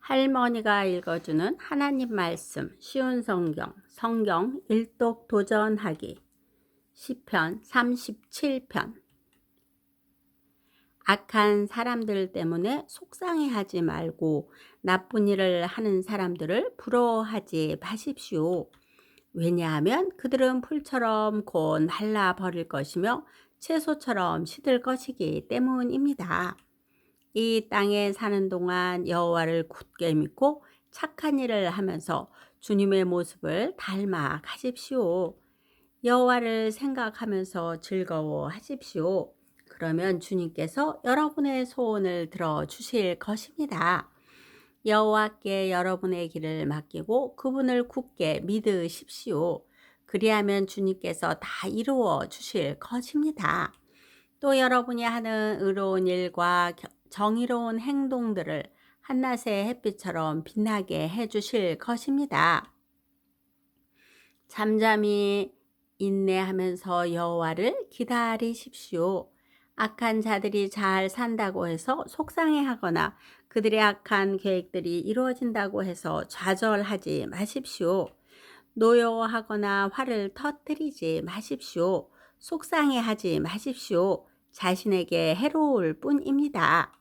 할머니가 읽어주는 하나님 말씀 쉬운 성경 일독 도전하기 시편 37편. 악한 사람들 때문에 속상해하지 말고 나쁜 일을 하는 사람들을 부러워하지 마십시오. 왜냐하면 그들은 풀처럼 곧 말라버릴 것이며 채소처럼 시들 것이기 때문입니다. 이 땅에 사는 동안 여호와를 굳게 믿고 착한 일을 하면서 주님의 모습을 닮아 가십시오. 여호와를 생각하면서 즐거워하십시오. 그러면 주님께서 여러분의 소원을 들어 주실 것입니다. 여호와께 여러분의 길을 맡기고 그분을 굳게 믿으십시오. 그리하면 주님께서 다 이루어 주실 것입니다. 또 여러분이 하는 의로운 일과 정의로운 행동들을 한낮의 햇빛처럼 빛나게 해 주실 것입니다. 잠잠히 인내하면서 여호와를 기다리십시오. 악한 자들이 잘 산다고 해서 속상해하거나 그들의 악한 계획들이 이루어진다고 해서 좌절하지 마십시오. 노여워하거나 화를 터뜨리지 마십시오. 속상해하지 마십시오. 자신에게 해로울 뿐입니다.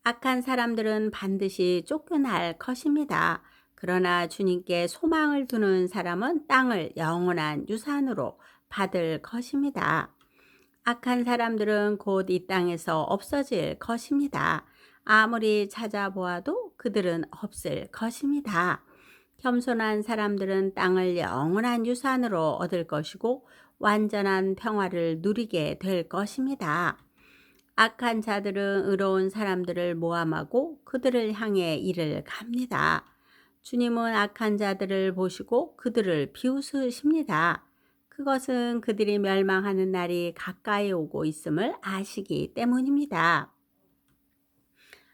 악한 사람들은 반드시 쫓겨날 것입니다. 그러나 주님께 소망을 두는 사람은 땅을 영원한 유산으로 받을 것입니다. 악한 사람들은 곧 이 땅에서 없어질 것입니다. 아무리 찾아보아도 그들은 없을 것입니다. 겸손한 사람들은 땅을 영원한 유산으로 얻을 것이고 완전한 평화를 누리게 될 것입니다. 악한 자들은 의로운 사람들을 모함하고 그들을 향해 이를 갑니다. 주님은 악한 자들을 보시고 그들을 비웃으십니다. 그것은 그들이 멸망하는 날이 가까이 오고 있음을 아시기 때문입니다.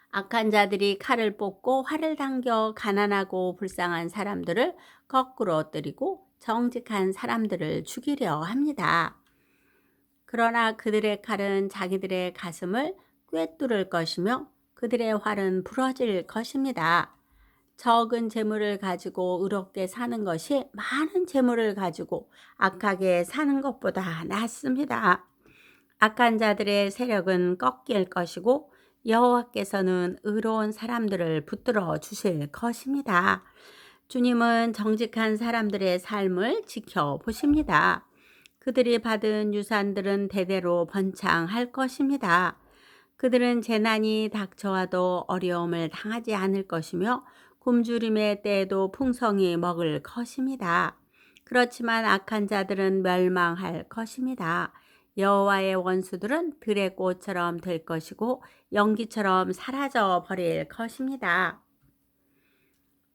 악한 자들이 칼을 뽑고 활을 당겨 가난하고 불쌍한 사람들을 거꾸로 때리고 정직한 사람들을 죽이려 합니다. 그러나 그들의 칼은 자기들의 가슴을 꿰뚫을 것이며 그들의 활은 부러질 것입니다. 적은 재물을 가지고 의롭게 사는 것이 많은 재물을 가지고 악하게 사는 것보다 낫습니다. 악한 자들의 세력은 꺾일 것이고 여호와께서는 의로운 사람들을 붙들어 주실 것입니다. 주님은 정직한 사람들의 삶을 지켜보십니다. 그들이 받은 유산들은 대대로 번창할 것입니다. 그들은 재난이 닥쳐와도 어려움을 당하지 않을 것이며 굶주림의 때에도 풍성히 먹을 것입니다. 그렇지만 악한 자들은 멸망할 것입니다. 여호와의 원수들은 들의 꽃처럼 될 것이고 연기처럼 사라져 버릴 것입니다.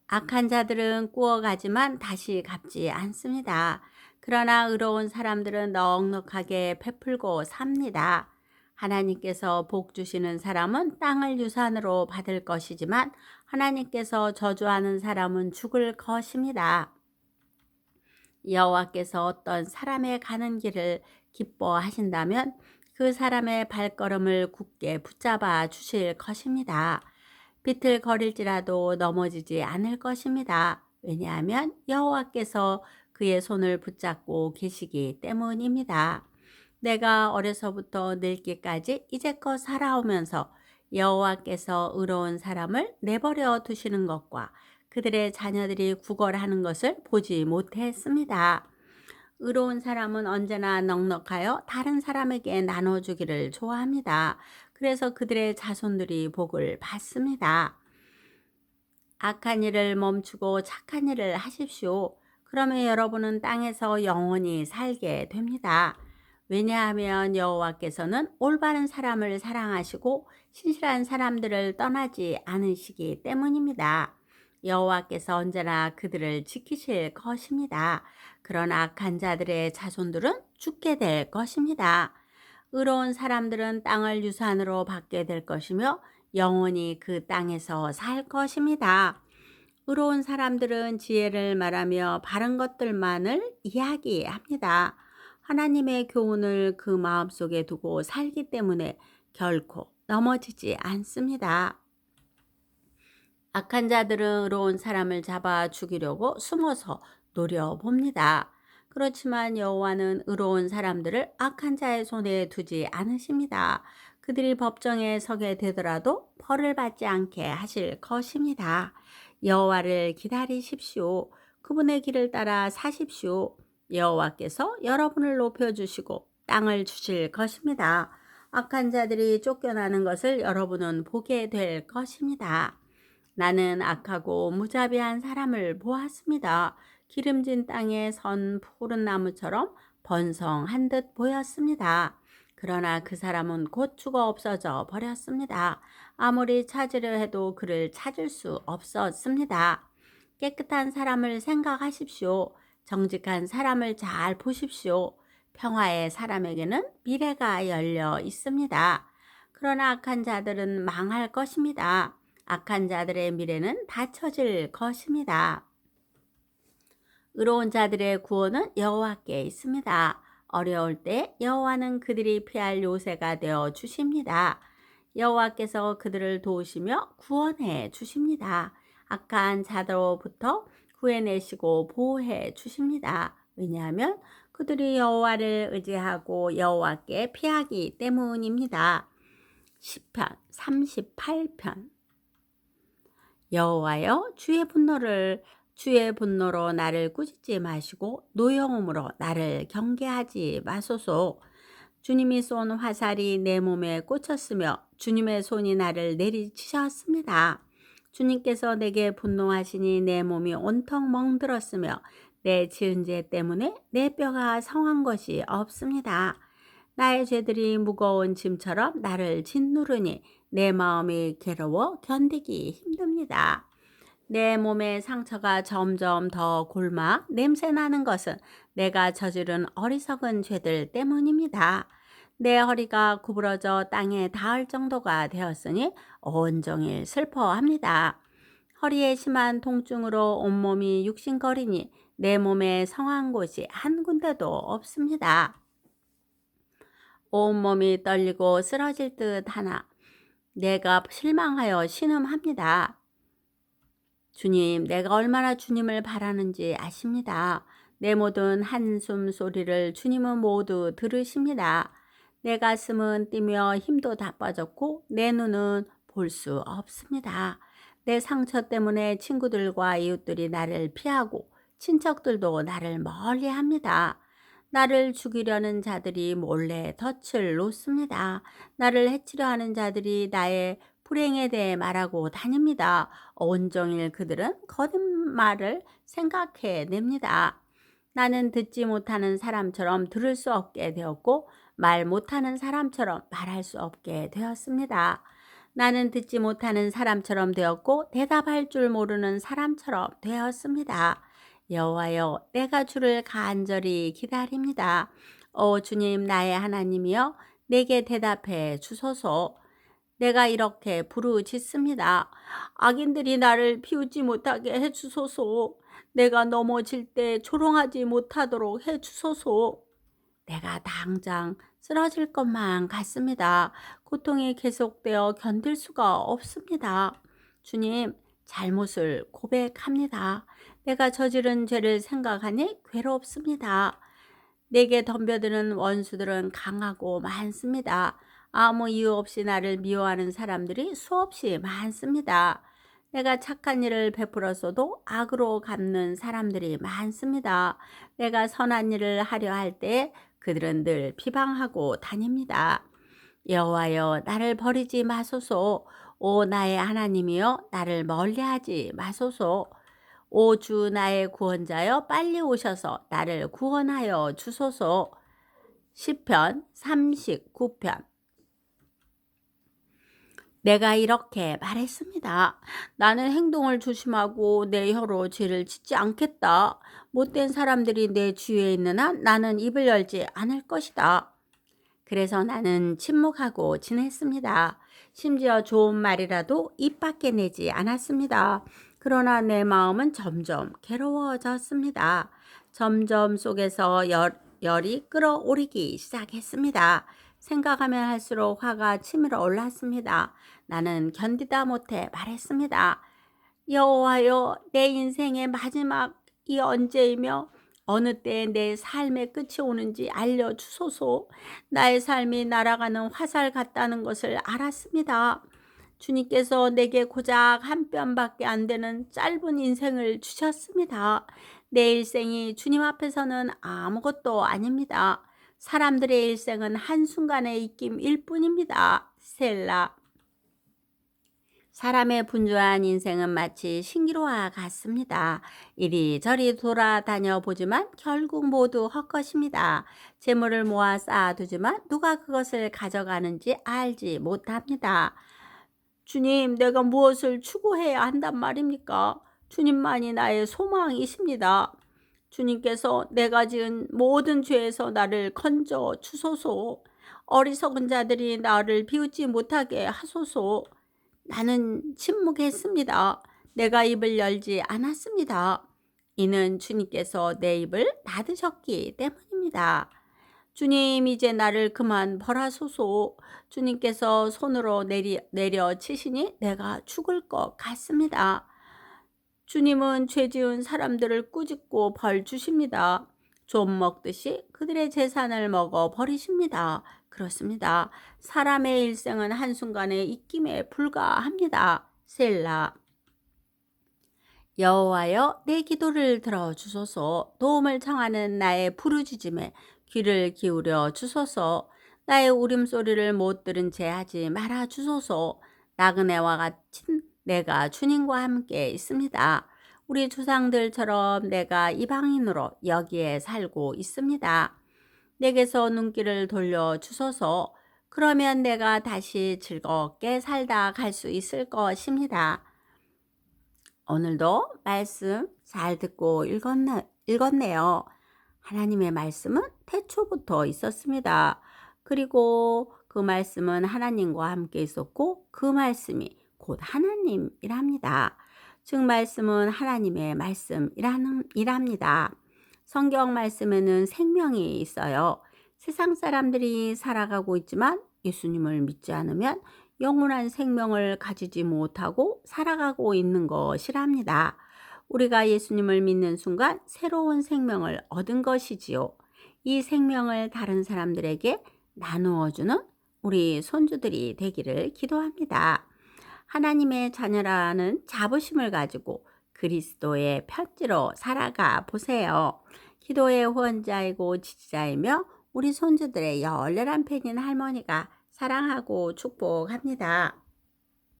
악한 자들은 꾸어가지만 다시 갚지 않습니다. 그러나 의로운 사람들은 넉넉하게 베풀고 삽니다. 하나님께서 복 주시는 사람은 땅을 유산으로 받을 것이지만 하나님께서 저주하는 사람은 죽을 것입니다. 여호와께서 어떤 사람의 가는 길을 기뻐하신다면 그 사람의 발걸음을 굳게 붙잡아 주실 것입니다. 비틀거릴지라도 넘어지지 않을 것입니다. 왜냐하면 여호와께서 그의 손을 붙잡고 계시기 때문입니다. 내가 어려서부터 늙기까지 이제껏 살아오면서 여호와께서 의로운 사람을 내버려 두시는 것과 그들의 자녀들이 구걸하는 것을 보지 못했습니다. 의로운 사람은 언제나 넉넉하여 다른 사람에게 나눠주기를 좋아합니다. 그래서 그들의 자손들이 복을 받습니다. 악한 일을 멈추고 착한 일을 하십시오. 그러면 여러분은 땅에서 영원히 살게 됩니다. 왜냐하면 여호와께서는 올바른 사람을 사랑하시고 신실한 사람들을 떠나지 않으시기 때문입니다. 여호와께서 언제나 그들을 지키실 것입니다. 그러나 악한 자들의 자손들은 죽게 될 것입니다. 의로운 사람들은 땅을 유산으로 받게 될 것이며 영원히 그 땅에서 살 것입니다. 의로운 사람들은 지혜를 말하며 바른 것들만을 이야기합니다. 하나님의 교훈을 그 마음속에 두고 살기 때문에 결코 넘어지지 않습니다. 악한 자들은 의로운 사람을 잡아 죽이려고 숨어서 노려봅니다. 그렇지만 여호와는 의로운 사람들을 악한 자의 손에 두지 않으십니다. 그들이 법정에 서게 되더라도 벌을 받지 않게 하실 것입니다. 여호와를 기다리십시오. 그분의 길을 따라 사십시오. 여호와께서 여러분을 높여주시고 땅을 주실 것입니다. 악한 자들이 쫓겨나는 것을 여러분은 보게 될 것입니다. 나는 악하고 무자비한 사람을 보았습니다. 기름진 땅에 선 푸른 나무처럼 번성한 듯 보였습니다. 그러나 그 사람은 곧 죽어 없어져 버렸습니다. 아무리 찾으려 해도 그를 찾을 수 없었습니다. 깨끗한 사람을 생각하십시오. 정직한 사람을 잘 보십시오. 평화의 사람에게는 미래가 열려 있습니다. 그러나 악한 자들은 망할 것입니다. 악한 자들의 미래는 닫혀질 것입니다. 의로운 자들의 구원은 여호와께 있습니다. 어려울 때 여호와는 그들이 피할 요새가 되어 주십니다. 여호와께서 그들을 도우시며 구원해 주십니다. 악한 자들로부터 구해내시고 보호해 주십니다. 왜냐하면 그들이 여호와를 의지하고 여호와께 피하기 때문입니다. 시편 38편. 여호와여, 주의 분노로 나를 꾸짖지 마시고 노여움으로 나를 경계하지 마소서. 주님이 쏜 화살이 내 몸에 꽂혔으며 주님의 손이 나를 내리치셨습니다. 주님께서 내게 분노하시니 내 몸이 온통 멍들었으며 내 지은 죄 때문에 내 뼈가 성한 것이 없습니다. 나의 죄들이 무거운 짐처럼 나를 짓누르니 내 마음이 괴로워 견디기 힘듭니다. 내 몸의 상처가 점점 더 골마 냄새나는 것은 내가 저지른 어리석은 죄들 때문입니다. 내 허리가 구부러져 땅에 닿을 정도가 되었으니 온종일 슬퍼합니다. 허리에 심한 통증으로 온몸이 육신거리니 내 몸에 성한 곳이 한 군데도 없습니다. 온몸이 떨리고 쓰러질 듯 하나 내가 실망하여 신음합니다. 주님, 내가 얼마나 주님을 바라는지 아십니다. 내 모든 한숨 소리를 주님은 모두 들으십니다. 내 가슴은 뛰며 힘도 다 빠졌고 내 눈은 볼 수 없습니다. 내 상처 때문에 친구들과 이웃들이 나를 피하고 친척들도 나를 멀리합니다. 나를 죽이려는 자들이 몰래 덫을 놓습니다. 나를 해치려 하는 자들이 나의 불행에 대해 말하고 다닙니다. 온종일 그들은 거짓말을 생각해 냅니다. 나는 듣지 못하는 사람처럼 들을 수 없게 되었고 말 못하는 사람처럼 말할 수 없게 되었습니다. 나는 듣지 못하는 사람처럼 되었고 대답할 줄 모르는 사람처럼 되었습니다. 여호와여, 내가 주를 간절히 기다립니다. 오 주님, 나의 하나님이여, 내게 대답해 주소서. 내가 이렇게 부르짖습니다. 악인들이 나를 비웃지 못하게 해주소서. 내가 넘어질 때 조롱하지 못하도록 해주소서. 내가 당장 쓰러질 것만 같습니다. 고통이 계속되어 견딜 수가 없습니다. 주님, 잘못을 고백합니다. 내가 저지른 죄를 생각하니 괴롭습니다. 내게 덤벼드는 원수들은 강하고 많습니다. 아무 이유 없이 나를 미워하는 사람들이 수없이 많습니다. 내가 착한 일을 베풀었어도 악으로 갚는 사람들이 많습니다. 내가 선한 일을 하려 할 때 그들은 늘 비방하고 다닙니다. 여호와여, 나를 버리지 마소서. 오 나의 하나님이여, 나를 멀리하지 마소서. 오 주 나의 구원자여, 빨리 오셔서 나를 구원하여 주소서. 시편 39편. 내가 이렇게 말했습니다. 나는 행동을 조심하고 내 혀로 죄를 짓지 않겠다. 못된 사람들이 내 주위에 있는 한 나는 입을 열지 않을 것이다. 그래서 나는 침묵하고 지냈습니다. 심지어 좋은 말이라도 입 밖에 내지 않았습니다. 그러나 내 마음은 점점 괴로워졌습니다. 점점 속에서 열이 끓어오르기 시작했습니다. 생각하면 할수록 화가 치밀어 올랐습니다. 나는 견디다 못해 말했습니다. 여호와여, 내 인생의 마지막이 언제이며 어느 때에 내 삶의 끝이 오는지 알려주소서. 나의 삶이 날아가는 화살 같다는 것을 알았습니다. 주님께서 내게 고작 한 뼘밖에 안 되는 짧은 인생을 주셨습니다. 내 일생이 주님 앞에서는 아무것도 아닙니다. 사람들의 일생은 한순간의 입김일 뿐입니다. 셀라. 사람의 분주한 인생은 마치 신기루와 같습니다. 이리저리 돌아다녀 보지만 결국 모두 헛것입니다. 재물을 모아 쌓아두지만 누가 그것을 가져가는지 알지 못합니다. 주님, 내가 무엇을 추구해야 한단 말입니까? 주님만이 나의 소망이십니다. 주님께서 내가 지은 모든 죄에서 나를 건져 주소서. 어리석은 자들이 나를 비웃지 못하게 하소서. 나는 침묵했습니다. 내가 입을 열지 않았습니다. 이는 주님께서 내 입을 닫으셨기 때문입니다. 주님, 이제 나를 그만 벌하소서. 주님께서 손으로 내려 치시니 내가 죽을 것 같습니다. 주님은 죄 지은 사람들을 꾸짖고 벌 주십니다. 좀 먹듯이 그들의 재산을 먹어 버리십니다. 그렇습니다. 사람의 일생은 한순간의 입김에 불과합니다. 셀라. 여호와여, 내 기도를 들어주소서. 도움을 청하는 나의 부르짖음에 귀를 기울여 주소서. 나의 울음소리를 못 들은 채 하지 말아 주소서. 나그네와 같은 내가 주님과 함께 있습니다. 우리 조상들처럼 내가 이방인으로 여기에 살고 있습니다. 내게서 눈길을 돌려 주소서. 그러면 내가 다시 즐겁게 살다 갈 수 있을 것입니다. 오늘도 말씀 잘 듣고 읽었네요. 하나님의 말씀은 태초부터 있었습니다. 그리고 그 말씀은 하나님과 함께 있었고 그 말씀이 곧 하나님이랍니다. 즉 말씀은 하나님의 말씀이랍니다. 성경 말씀에는 생명이 있어요. 세상 사람들이 살아가고 있지만 예수님을 믿지 않으면 영원한 생명을 가지지 못하고 살아가고 있는 것이랍니다. 우리가 예수님을 믿는 순간 새로운 생명을 얻은 것이지요. 이 생명을 다른 사람들에게 나누어주는 우리 손주들이 되기를 기도합니다. 하나님의 자녀라는 자부심을 가지고 그리스도의 편지로 살아가 보세요. 기도의 후원자이고 지지자이며 우리 손주들의 열렬한 팬인 할머니가 사랑하고 축복합니다.